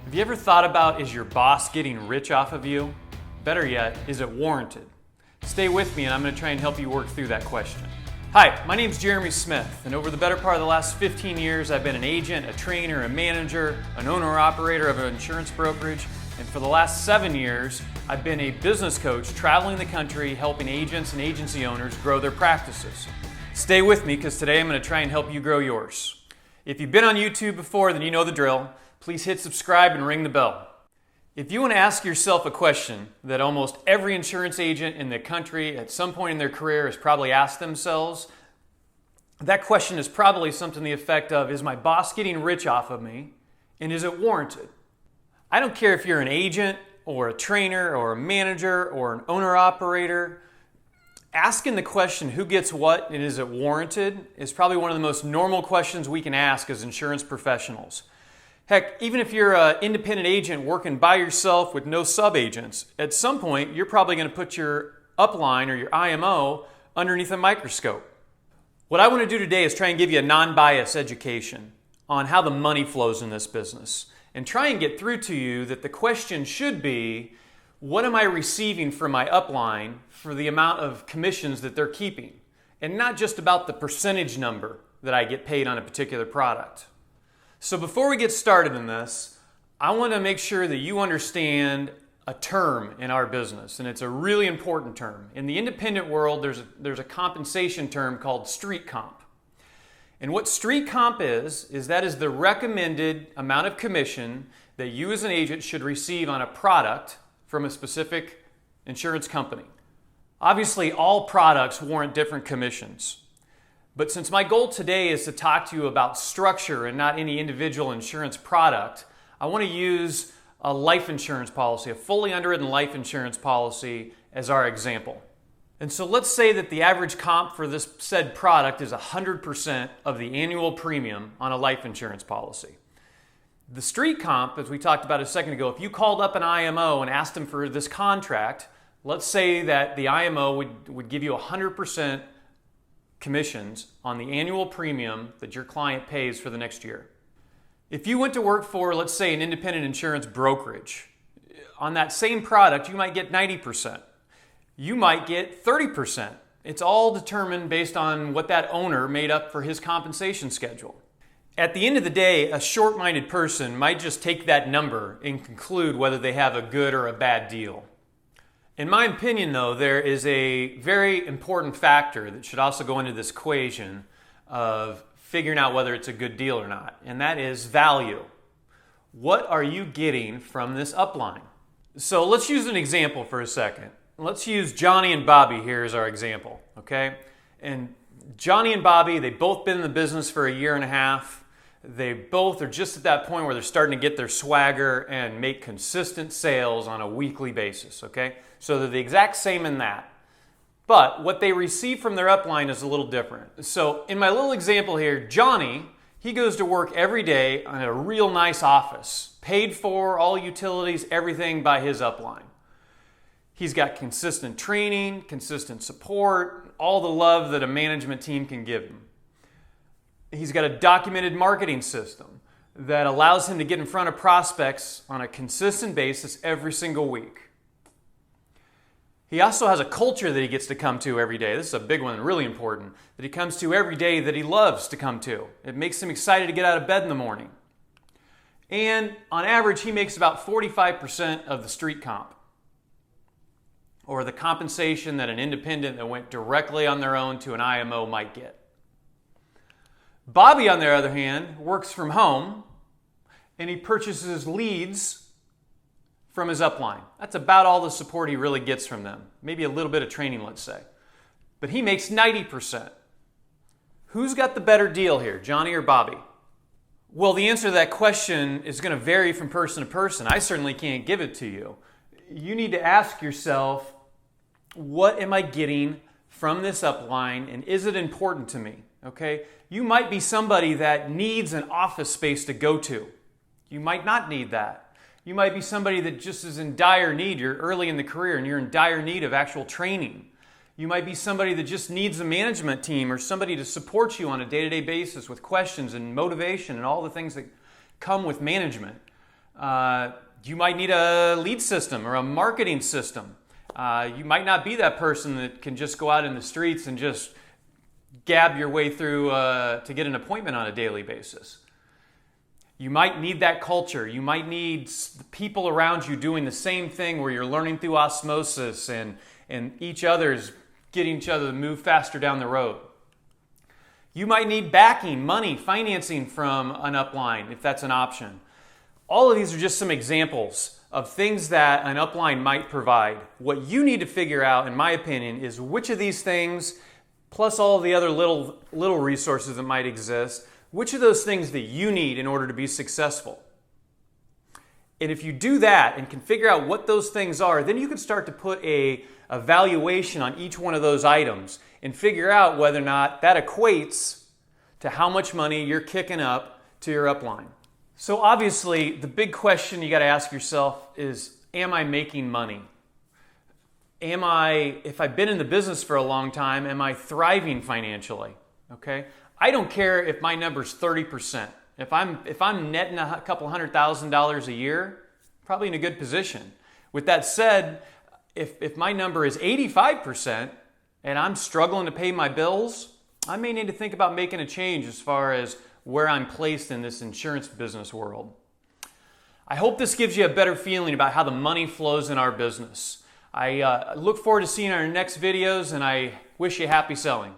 Have you ever thought about, is your boss getting rich off of you? Better yet, is it warranted? Stay with me and I'm going to try and help you work through that question. Hi, my name's Jeremy Smith, and over the better part of the last 15 years, I've been an agent, a trainer, a manager, an owner-operator of an insurance brokerage, and for the last 7 years, I've been a business coach traveling the country helping agents and agency owners grow their practices. Stay with me because today I'm going to try and help you grow yours. If you've been on YouTube before, then you know the drill. Please hit subscribe and ring the bell. If you want to ask yourself a question that almost every insurance agent in the country at some point in their career has probably asked themselves, that question is probably something to the effect of, is my boss getting rich off of me, and is it warranted? I don't care if you're an agent or a trainer or a manager or an owner-operator, asking the question, who gets what and is it warranted, is probably one of the most normal questions we can ask as insurance professionals. Heck, even if you're an independent agent working by yourself with no sub-agents, at some point you're probably going to put your upline or your IMO underneath a microscope. What I want to do today is try and give you a non-bias education on how the money flows in this business and try and get through to you that the question should be, what am I receiving from my upline for the amount of commissions that they're keeping? And not just about the percentage number that I get paid on a particular product. So before we get started in this, I want to make sure that you understand a term in our business, and it's a really important term. In the independent world, there's a compensation term called street comp. And what street comp is that is the recommended amount of commission that you as an agent should receive on a product from a specific insurance company. Obviously, all products warrant different commissions. But since my goal today is to talk to you about structure and not any individual insurance product, I want to use a life insurance policy, a fully underwritten life insurance policy as our example. And so let's say that the average comp for this said product is 100% of the annual premium on a life insurance policy. The street comp, as we talked about a second ago, if you called up an IMO and asked them for this contract, let's say that the IMO would give you 100% commissions on the annual premium that your client pays for the next year. If you went to work for, let's say, an independent insurance brokerage, on that same product, you might get 90%. You might get 30%. It's all determined based on what that owner made up for his compensation schedule. At the end of the day, a short-minded person might just take that number and conclude whether they have a good or a bad deal. In my opinion, though, there is a very important factor that should also go into this equation of figuring out whether it's a good deal or not, and that is value. What are you getting from this upline? So let's use an example for a second. Let's use Johnny and Bobby here as our example, okay? And Johnny and Bobby, they've both been in the business for a year and a half. They both are just at that point where they're starting to get their swagger and make consistent sales on a weekly basis, okay? So they're the exact same in that. But what they receive from their upline is a little different. So in my little example here, Johnny, he goes to work every day on a real nice office, paid for, all utilities, everything by his upline. He's got consistent training, consistent support, all the love that a management team can give him. He's got a documented marketing system that allows him to get in front of prospects on a consistent basis every single week. He also has a culture that he gets to come to every day. This is a big one, really important, that he comes to every day that he loves to come to. It makes him excited to get out of bed in the morning. And on average, he makes about 45% of the street comp, or the compensation that an independent that went directly on their own to an IMO might get. Bobby, on the other hand, works from home and he purchases leads from his upline. That's about all the support he really gets from them. Maybe a little bit of training, let's say. But he makes 90%. Who's got the better deal here, Johnny or Bobby? Well, the answer to that question is going to vary from person to person. I certainly can't give it to you. You need to ask yourself, what am I getting from this upline and is it important to me? Okay? You might be somebody that needs an office space to go to. You might not need that. You might be somebody that just is in dire need. You're early in the career and you're in dire need of actual training. You might be somebody that just needs a management team or somebody to support you on a day-to-day basis with questions and motivation and all the things that come with management. You might need a lead system or a marketing system. You might not be that person that can just go out in the streets and just gab your way through to get an appointment on a daily basis. You might need that culture. You might need people around you doing the same thing where you're learning through osmosis and getting each other to move faster down the road. You might need backing, money, financing from an upline if that's an option. All of these are just some examples of things that an upline might provide. What you need to figure out, in my opinion, is which of these things, plus all of the other little resources that might exist, which of those things that you need in order to be successful. And if you do that and can figure out what those things are, then you can start to put a valuation on each one of those items and figure out whether or not that equates to how much money you're kicking up to your upline. So obviously, the big question you got to ask yourself is, am I making money? If I've been in the business for a long time, am I thriving financially? Okay? I don't care if my number's 30%. If I'm netting a couple $100,000 a year, probably in a good position. With that said, if my number is 85% and I'm struggling to pay my bills, I may need to think about making a change as far as where I'm placed in this insurance business world. I hope this gives you a better feeling about how the money flows in our business. I look forward to seeing our next videos, and I wish you happy selling.